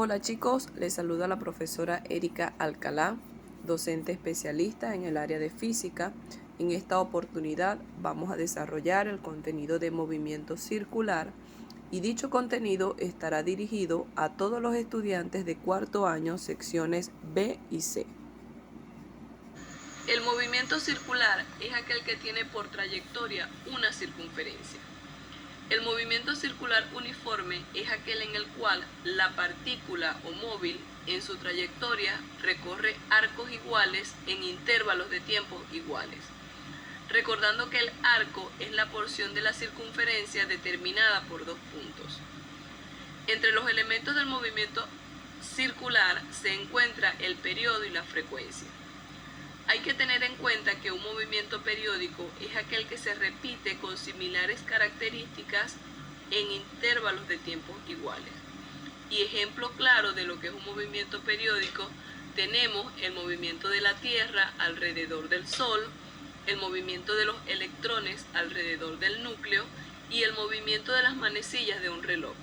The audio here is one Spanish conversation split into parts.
Hola chicos, les saluda la profesora Erika Alcalá, docente especialista en el área de física. En esta oportunidad vamos a desarrollar el contenido de movimiento circular y dicho contenido estará dirigido a todos los estudiantes de cuarto año, secciones B y C. El movimiento circular es aquel que tiene por trayectoria una circunferencia. El movimiento circular uniforme es aquel en el cual la partícula o móvil en su trayectoria recorre arcos iguales en intervalos de tiempo iguales. Recordando que el arco es la porción de la circunferencia determinada por dos puntos. Entre los elementos del movimiento circular se encuentra el periodo y la frecuencia. Hay que tener en cuenta que un movimiento periódico es aquel que se repite con similares características en intervalos de tiempo iguales. Y ejemplo claro de lo que es un movimiento periódico, tenemos el movimiento de la Tierra alrededor del Sol, el movimiento de los electrones alrededor del núcleo y el movimiento de las manecillas de un reloj.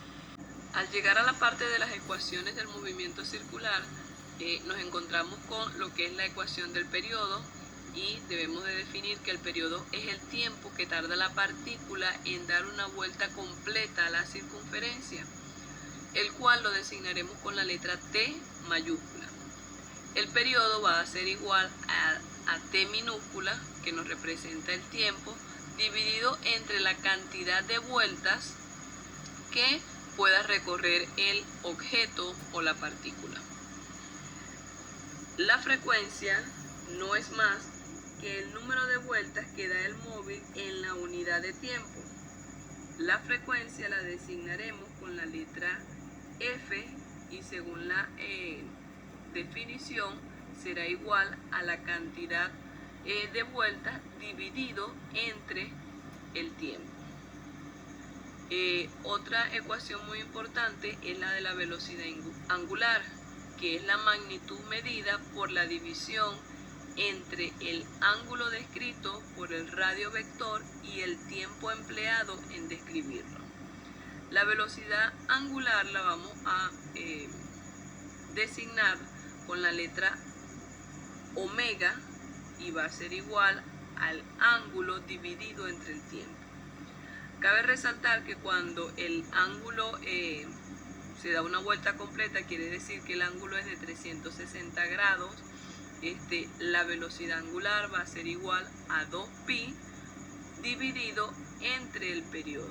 Al llegar a la parte de las ecuaciones del movimiento circular, nos encontramos con lo que es la ecuación del periodo y debemos de definir que el periodo es el tiempo que tarda la partícula en dar una vuelta completa a la circunferencia, el cual lo designaremos con la letra T mayúscula. El periodo va a ser igual a T minúscula, que nos representa el tiempo, dividido entre la cantidad de vueltas que pueda recorrer el objeto o la partícula. La frecuencia no es más que el número de vueltas que da el móvil en la unidad de tiempo. La frecuencia la designaremos con la letra F y según la definición será igual a la cantidad de vueltas dividido entre el tiempo. Otra ecuación muy importante es la de la velocidad angular, que es la magnitud medida por la división entre el ángulo descrito por el radio vector y el tiempo empleado en describirlo. La velocidad angular la vamos a designar con la letra omega y va a ser igual al ángulo dividido entre el tiempo. Cabe resaltar que cuando el ángulo se da una vuelta completa, quiere decir que el ángulo es de 360 grados, la velocidad angular va a ser igual a 2pi dividido entre el periodo.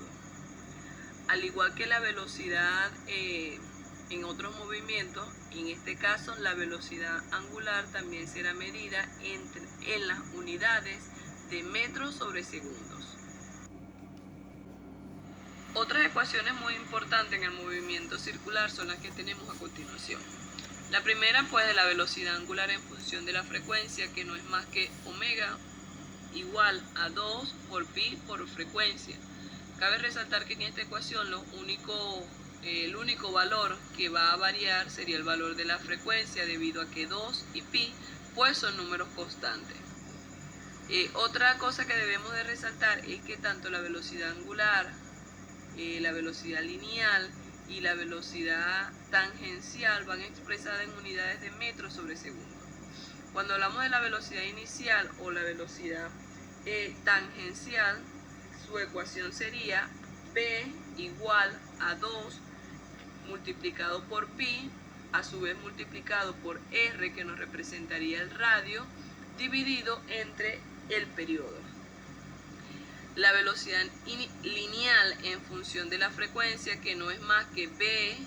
Al igual que la velocidad en otros movimientos, en este caso la velocidad angular también será medida en las unidades de metros sobre segundos. Otras ecuaciones muy importantes en el movimiento circular son las que tenemos a continuación. La primera, pues, de la velocidad angular en función de la frecuencia, que no es más que omega igual a 2 por pi por frecuencia. Cabe resaltar que en esta ecuación el único valor que va a variar sería el valor de la frecuencia, debido a que 2 y pi pues son números constantes. Otra cosa que debemos de resaltar es que tanto la velocidad angular, la velocidad lineal y la velocidad tangencial van expresadas en unidades de metros sobre segundo. Cuando hablamos de la velocidad inicial o la velocidad tangencial, su ecuación sería p igual a 2 multiplicado por pi, a su vez multiplicado por r, que nos representaría el radio, dividido entre el periodo. La velocidad lineal en función de la frecuencia, que no es más que b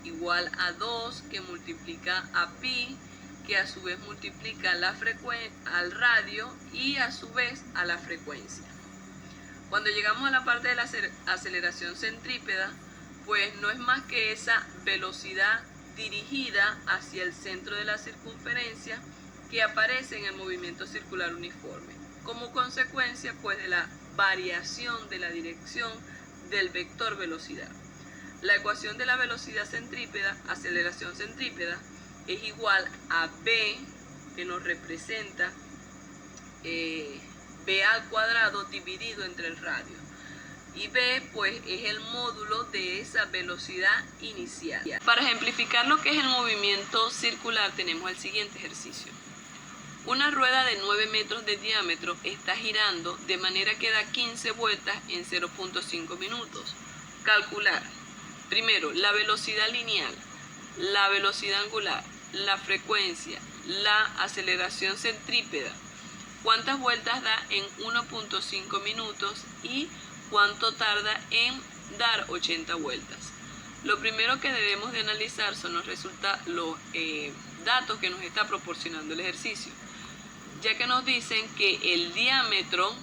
igual a 2 que multiplica a pi, que a su vez multiplica al radio y a su vez a la frecuencia. Cuando llegamos a la parte de la aceleración centrípeta, pues no es más que esa velocidad dirigida hacia el centro de la circunferencia que aparece en el movimiento circular uniforme, como consecuencia pues de la variación de la dirección del vector velocidad. La ecuación de la velocidad centrípeta, aceleración centrípeta, es igual a b, que nos representa b al cuadrado dividido entre el radio. y b pues es el módulo de esa velocidad inicial. Para ejemplificar lo que es el movimiento circular tenemos el siguiente ejercicio. Una rueda de 9 metros de diámetro está girando de manera que da 15 vueltas en 0.5 minutos. Calcular, primero, la velocidad lineal, la velocidad angular, la frecuencia, la aceleración centrípeta, cuántas vueltas da en 1.5 minutos y cuánto tarda en dar 80 vueltas. Lo primero que debemos de analizar son los datos que nos está proporcionando el ejercicio, ya que nos dicen que el diámetro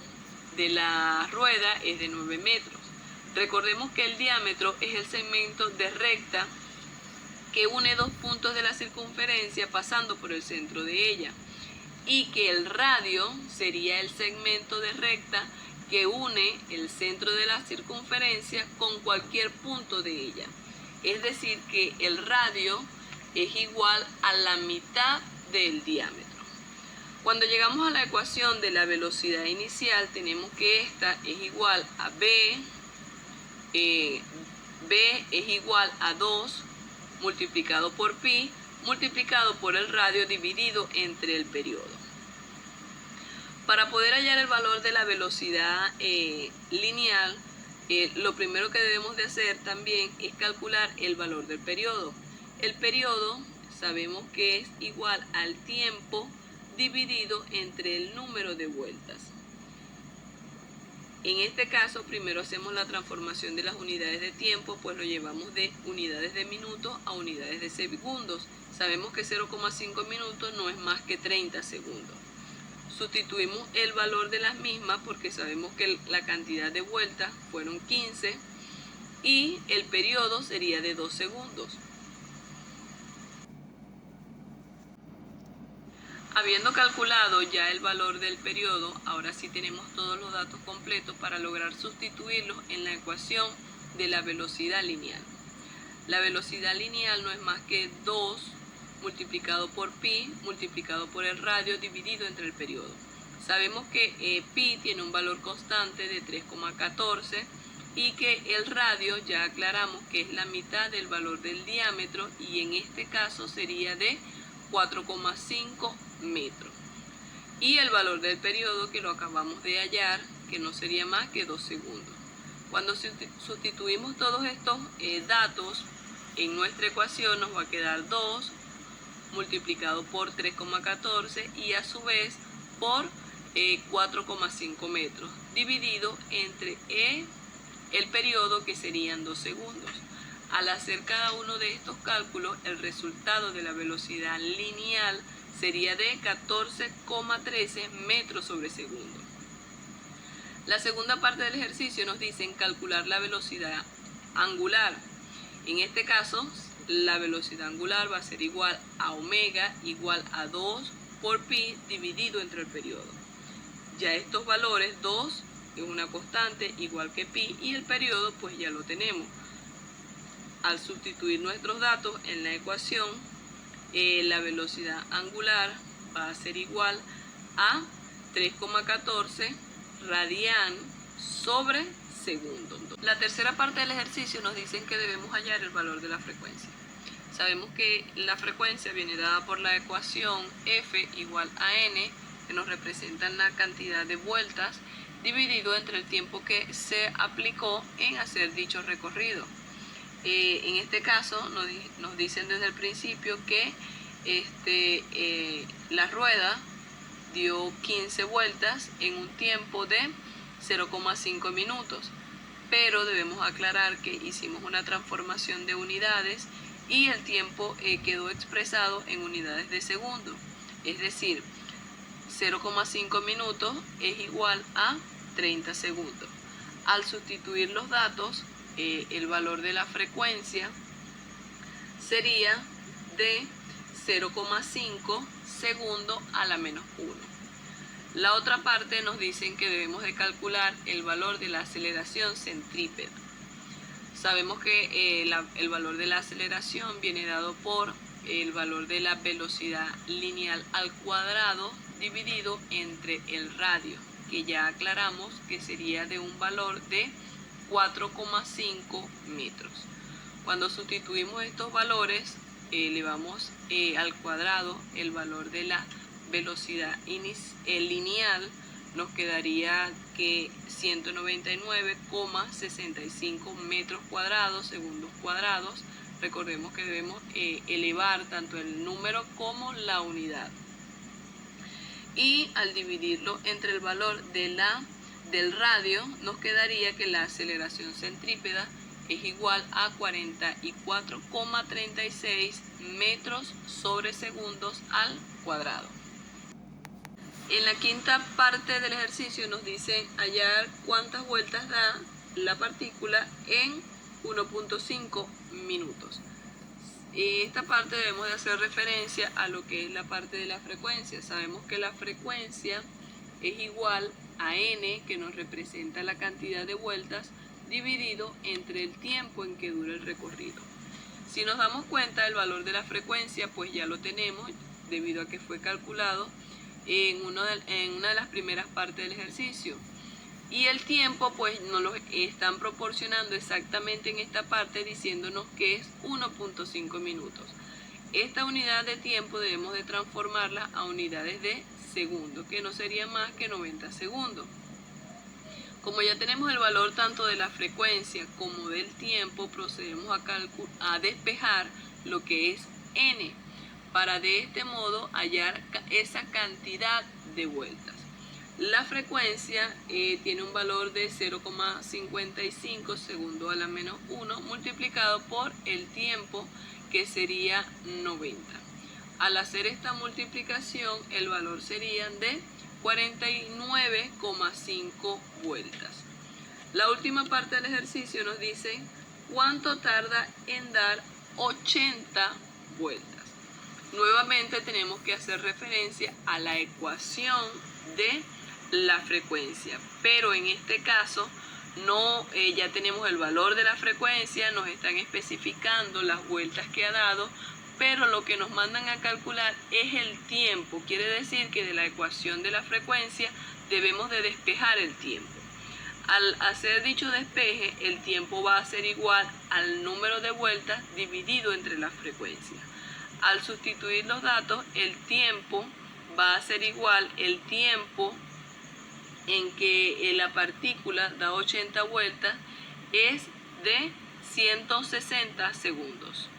de la rueda es de 9 metros. Recordemos que el diámetro es el segmento de recta que une dos puntos de la circunferencia pasando por el centro de ella, y que el radio sería el segmento de recta que une el centro de la circunferencia con cualquier punto de ella. Es decir, que el radio es igual a la mitad del diámetro. Cuando llegamos a la ecuación de la velocidad inicial, tenemos que esta es igual a b es igual a 2 multiplicado por pi multiplicado por el radio dividido entre el periodo. Para poder hallar el valor de la velocidad lineal, lo primero que debemos de hacer también es calcular el valor del periodo. El periodo sabemos que es igual al tiempo dividido entre el número de vueltas. En este caso, primero hacemos la transformación de las unidades de tiempo, pues lo llevamos de unidades de minutos a unidades de segundos. Sabemos que 0,5 minutos no es más que 30 segundos. Sustituimos el valor de las mismas porque sabemos que la cantidad de vueltas fueron 15 y el periodo sería de 2 segundos. Habiendo calculado ya el valor del periodo, ahora sí tenemos todos los datos completos para lograr sustituirlos en la ecuación de la velocidad lineal. La velocidad lineal no es más que 2 multiplicado por pi multiplicado por el radio dividido entre el periodo. Sabemos que pi tiene un valor constante de 3,14 y que el radio ya aclaramos que es la mitad del valor del diámetro y en este caso sería de 4,5 metros. Y el valor del periodo que lo acabamos de hallar, que no sería más que 2 segundos. Cuando sustituimos todos estos datos en nuestra ecuación nos va a quedar 2 multiplicado por 3,14 y a su vez por 4,5 metros dividido entre el periodo, que serían 2 segundos. Al hacer cada uno de estos cálculos, el resultado de la velocidad lineal sería de 14,13 metros sobre segundo. La segunda parte del ejercicio nos dicen calcular la velocidad angular. En este caso, la velocidad angular va a ser igual a omega igual a 2 por pi dividido entre el periodo. Ya estos valores, 2 es una constante igual que pi y el periodo pues ya lo tenemos. Al sustituir nuestros datos en la ecuación, la velocidad angular va a ser igual a 3,14 radian sobre segundo. La tercera parte del ejercicio nos dicen que debemos hallar el valor de la frecuencia. Sabemos que la frecuencia viene dada por la ecuación F igual a N, que nos representa la cantidad de vueltas dividido entre el tiempo que se aplicó en hacer dicho recorrido. En este caso nos dicen desde el principio que la rueda dio 15 vueltas en un tiempo de 0,5 minutos, pero debemos aclarar que hicimos una transformación de unidades y el tiempo quedó expresado en unidades de segundo, es decir, 0,5 minutos es igual a 30 segundos. Al sustituir los datos, el valor de la frecuencia sería de 0,5 segundos a la menos 1. La otra parte nos dicen que debemos de calcular el valor de la aceleración centrípeta. Sabemos que el valor de la aceleración viene dado por el valor de la velocidad lineal al cuadrado dividido entre el radio, que ya aclaramos que sería de un valor de 4,5 metros. Cuando sustituimos estos valores, elevamos al cuadrado el valor de la velocidad lineal, nos quedaría que 199,65 metros cuadrados, segundos cuadrados. Recordemos que debemos elevar tanto el número como la unidad. Y al dividirlo entre el valor del radio, nos quedaría que la aceleración centrípeta es igual a 44,36 metros sobre segundos al cuadrado. En la quinta parte del ejercicio nos dice hallar cuántas vueltas da la partícula en 1.5 minutos. Esta parte debemos de hacer referencia a lo que es la parte de la frecuencia. Sabemos que la frecuencia es igual a n, que nos representa la cantidad de vueltas, dividido entre el tiempo en que dura el recorrido. Si nos damos cuenta, el valor de la frecuencia pues ya lo tenemos, debido a que fue calculado en una de las primeras partes del ejercicio. Y el tiempo pues nos lo están proporcionando exactamente en esta parte, diciéndonos que es 1.5 minutos. Esta unidad de tiempo debemos de transformarla a unidades de segundo, que no sería más que 90 segundos. Como ya tenemos el valor tanto de la frecuencia como del tiempo, procedemos a despejar lo que es n, para de este modo hallar esa cantidad de vueltas. La frecuencia tiene un valor de 0,55 segundo a la menos 1 multiplicado por el tiempo, que sería 90. Al hacer esta multiplicación, el valor sería de 49,5 vueltas. La última parte del ejercicio nos dice cuánto tarda en dar 80 vueltas. Nuevamente tenemos que hacer referencia a la ecuación de la frecuencia, pero en este caso no, ya tenemos el valor de la frecuencia, nos están especificando las vueltas que ha dado, pero lo que nos mandan a calcular es el tiempo. Quiere decir que de la ecuación de la frecuencia debemos de despejar el tiempo. Al hacer dicho despeje, el tiempo va a ser igual al número de vueltas dividido entre la frecuencia. Al sustituir los datos, el tiempo va a ser igual el tiempo en que la partícula da 80 vueltas es de 160 segundos.